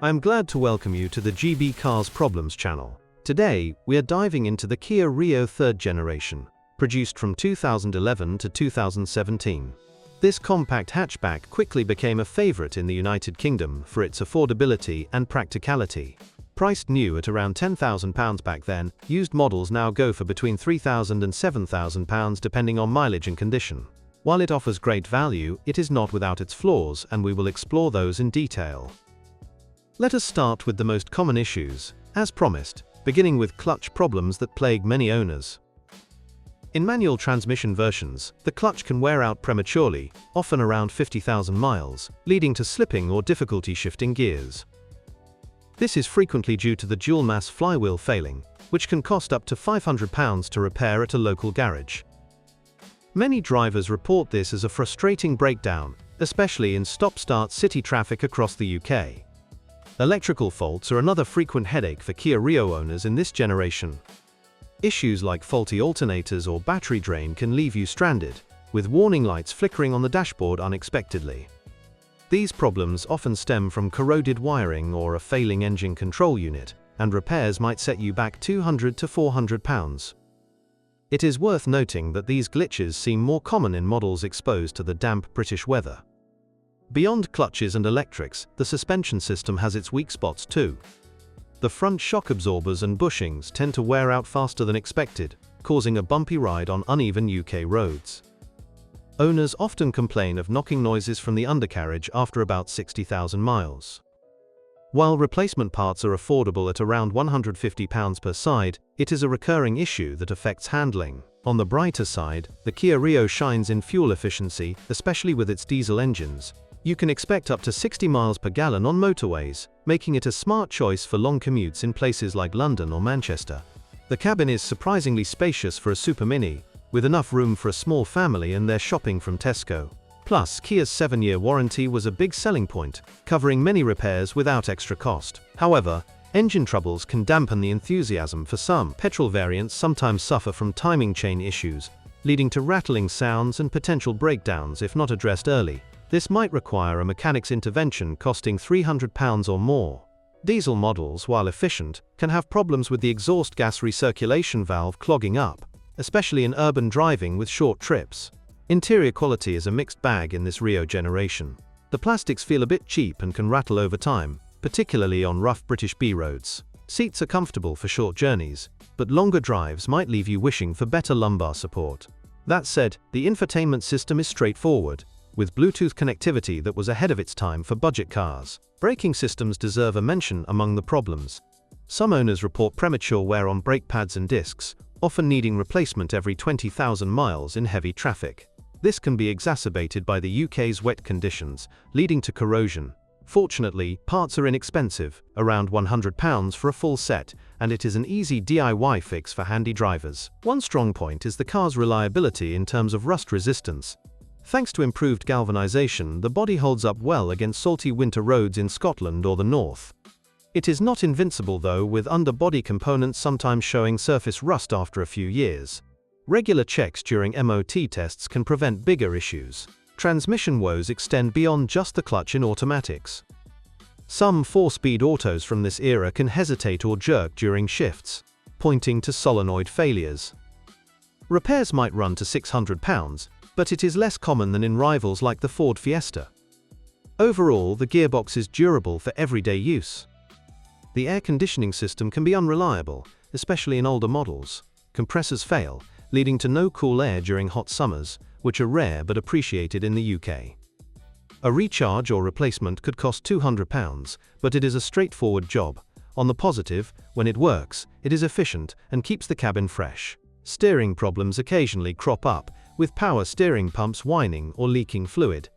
I am glad to welcome you to the GB Cars Problems channel. Today, we are diving into the Kia Rio 3rd generation, produced from 2011 to 2017. This compact hatchback quickly became a favorite in the United Kingdom for its affordability and practicality. Priced new at around £10,000 back then, used models now go for between £3,000 and £7,000 depending on mileage and condition. While it offers great value, it is not without its flaws, and we will explore those in detail. Let us start with the most common issues, as promised, beginning with clutch problems that plague many owners. In manual transmission versions, the clutch can wear out prematurely, often around 50,000 miles, leading to slipping or difficulty shifting gears. This is frequently due to the dual-mass flywheel failing, which can cost up to £500 to repair at a local garage. Many drivers report this as a frustrating breakdown, especially in stop-start city traffic across the UK. Electrical faults are another frequent headache for Kia Rio owners in this generation. Issues like faulty alternators or battery drain can leave you stranded, with warning lights flickering on the dashboard unexpectedly. These problems often stem from corroded wiring or a failing engine control unit, and repairs might set you back £200 to £400. It is worth noting that these glitches seem more common in models exposed to the damp British weather. Beyond clutches and electrics, the suspension system has its weak spots too. The front shock absorbers and bushings tend to wear out faster than expected, causing a bumpy ride on uneven UK roads. Owners often complain of knocking noises from the undercarriage after about 60,000 miles. While replacement parts are affordable at around £150 per side, it is a recurring issue that affects handling. On the brighter side, the Kia Rio shines in fuel efficiency, especially with its diesel engines. You can expect up to 60 miles per gallon on motorways, making it a smart choice for long commutes in places like London or Manchester. The cabin is surprisingly spacious for a Super Mini, with enough room for a small family and their shopping from Tesco. Plus, Kia's 7-year warranty was a big selling point, covering many repairs without extra cost. However, engine troubles can dampen the enthusiasm for some. Petrol variants sometimes suffer from timing chain issues, leading to rattling sounds and potential breakdowns if not addressed early. This might require a mechanic's intervention costing £300 or more. Diesel models, while efficient, can have problems with the exhaust gas recirculation valve clogging up, especially in urban driving with short trips. Interior quality is a mixed bag in this Rio generation. The plastics feel a bit cheap and can rattle over time, particularly on rough British B roads. Seats are comfortable for short journeys, but longer drives might leave you wishing for better lumbar support. That said, the infotainment system is straightforward, with Bluetooth connectivity that was ahead of its time for budget cars. Braking systems deserve a mention among the problems. Some owners report premature wear on brake pads and discs, often needing replacement every 20,000 miles in heavy traffic. This can be exacerbated by the UK's wet conditions, leading to corrosion. Fortunately, parts are inexpensive, around £100 for a full set, and it is an easy DIY fix for handy drivers. One strong point is the car's reliability in terms of rust resistance. Thanks to improved galvanization, the body holds up well against salty winter roads in Scotland or the north. It is not invincible though, with underbody components sometimes showing surface rust after a few years. Regular checks during MOT tests can prevent bigger issues. Transmission woes extend beyond just the clutch in automatics. Some 4-speed autos from this era can hesitate or jerk during shifts, pointing to solenoid failures. Repairs might run to £600, but it is less common than in rivals like the Ford Fiesta. Overall, the gearbox is durable for everyday use. The air conditioning system can be unreliable, especially in older models. Compressors fail, leading to no cool air during hot summers, which are rare but appreciated in the UK. A recharge or replacement could cost £200, but it is a straightforward job. On the positive, when it works, it is efficient and keeps the cabin fresh. Steering problems occasionally crop up, with power steering pumps whining or leaking fluid.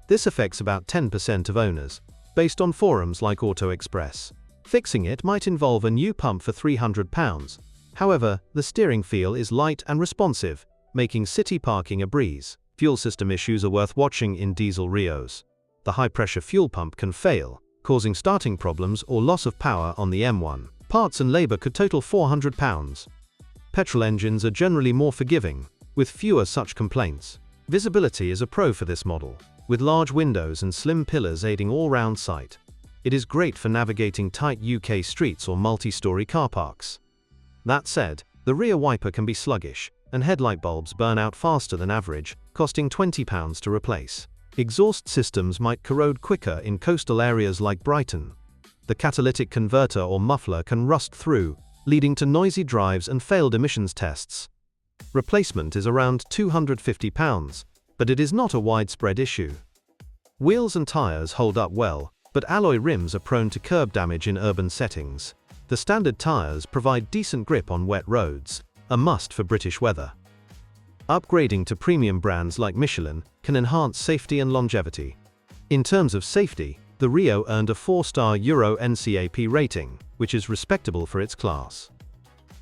This affects about 10% of owners, based on forums like Auto Express. Fixing it might involve a new pump for £300. However, the steering feel is light and responsive, making city parking a breeze. Fuel system issues are worth watching in diesel Rios. The high-pressure fuel pump can fail, causing starting problems or loss of power on the M1. Parts and labor could total £400. Petrol engines are generally more forgiving, with fewer such complaints. Visibility is a pro for this model, with large windows and slim pillars aiding all-round sight. It is great for navigating tight UK streets or multi-story car parks. That said, the rear wiper can be sluggish, and headlight bulbs burn out faster than average, costing £20 to replace. Exhaust systems might corrode quicker in coastal areas like Brighton. The catalytic converter or muffler can rust through, leading to noisy drives and failed emissions tests. Replacement is around £250, but it is not a widespread issue. Wheels and tires hold up well, but alloy rims are prone to curb damage in urban settings. The standard tires provide decent grip on wet roads, a must for British weather. Upgrading to premium brands like Michelin can enhance safety and longevity. In terms of safety, the Rio earned a 4-star Euro NCAP rating, which is respectable for its class.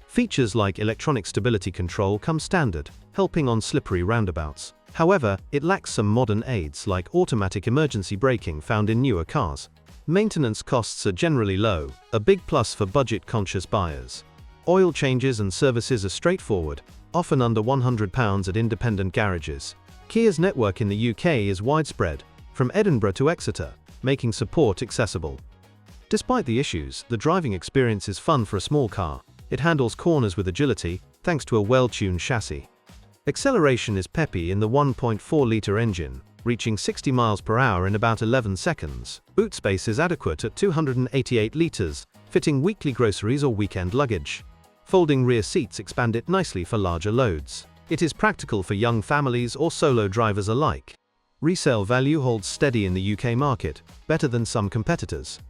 Features like electronic stability control come standard, helping on slippery roundabouts. However, it lacks some modern aids like automatic emergency braking found in newer cars. Maintenance costs are generally low, a big plus for budget-conscious buyers. Oil changes and services are straightforward, often under £100 at independent garages. Kia's network in the UK is widespread, from Edinburgh to Exeter, making support accessible. Despite the issues, the driving experience is fun for a small car. It handles corners with agility, thanks to a well-tuned chassis. Acceleration is peppy in the 1.4-litre engine, reaching 60 miles per hour in about 11 seconds. Boot space is adequate at 288 litres, fitting weekly groceries or weekend luggage. Folding rear seats expand it nicely for larger loads. It is practical for young families or solo drivers alike. Resale value holds steady in the UK market, better than some competitors.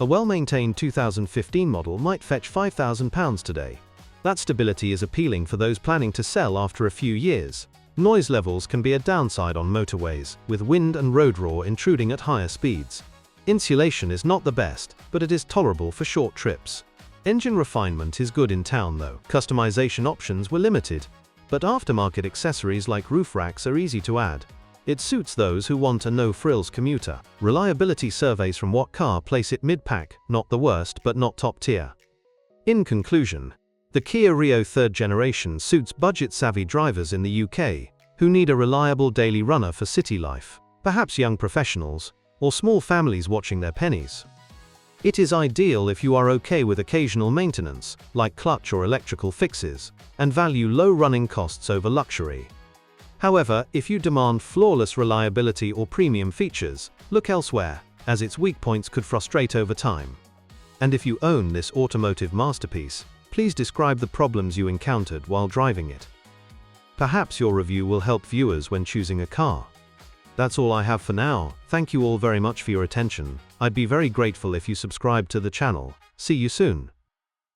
A well-maintained 2015 model might fetch £5,000 today. That stability is appealing for those planning to sell after a few years. Noise levels can be a downside on motorways, with wind and road roar intruding at higher speeds. Insulation is not the best, but it is tolerable for short trips. Engine refinement is good in town though. Customization options were limited, but aftermarket accessories like roof racks are easy to add. It suits those who want a no-frills commuter. Reliability surveys from What Car place it mid-pack, not the worst but not top tier. In conclusion, the Kia Rio 3rd generation suits budget-savvy drivers in the UK, who need a reliable daily runner for city life, perhaps young professionals, or small families watching their pennies. It is ideal if you are okay with occasional maintenance, like clutch or electrical fixes, and value low running costs over luxury. However, if you demand flawless reliability or premium features, look elsewhere, as its weak points could frustrate over time. And if you own this automotive masterpiece, please describe the problems you encountered while driving it. Perhaps your review will help viewers when choosing a car. That's all I have for now. Thank you all very much for your attention. I'd be very grateful if you subscribe to the channel. See you soon.